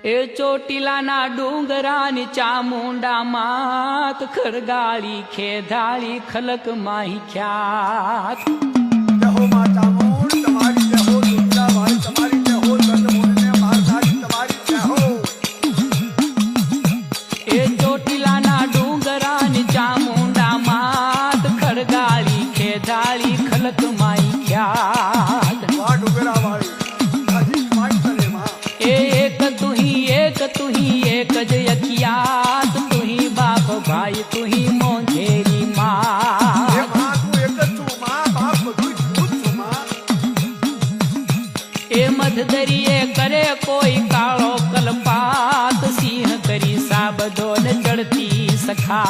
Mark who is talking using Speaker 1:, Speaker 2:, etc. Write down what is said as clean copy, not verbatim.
Speaker 1: એ ચોટીલાના ડુંગરાની ચામુંડા માત ખડગાળી ખેધાળી ખલક માહી ખ્યાત
Speaker 2: જય હો માં ચામુંડ તમારી જય હો દુર્ગા ભાઈ તમારી જય હો ચંદ્રમોહનને મહારાજ તમારી જય હો
Speaker 1: એ ચોટીલાના ડુંગરાની ચામુંડા માત ખડગાળી ખેધાળી ખલક માહી ખ્યાત
Speaker 2: વાહ ડુંગરા વાળી હજી માઈ કરે માં
Speaker 1: एक तू ही एक ज अखियात तू ही बाप भाई तू ही मोंझेरी माँ
Speaker 2: હે માં તું એક જ છું માં બાપ બધું તું જ છું માં
Speaker 1: ए मधदरिये करे कोई काळो कलपात सिंह करी साबदोन चढ़ती सखा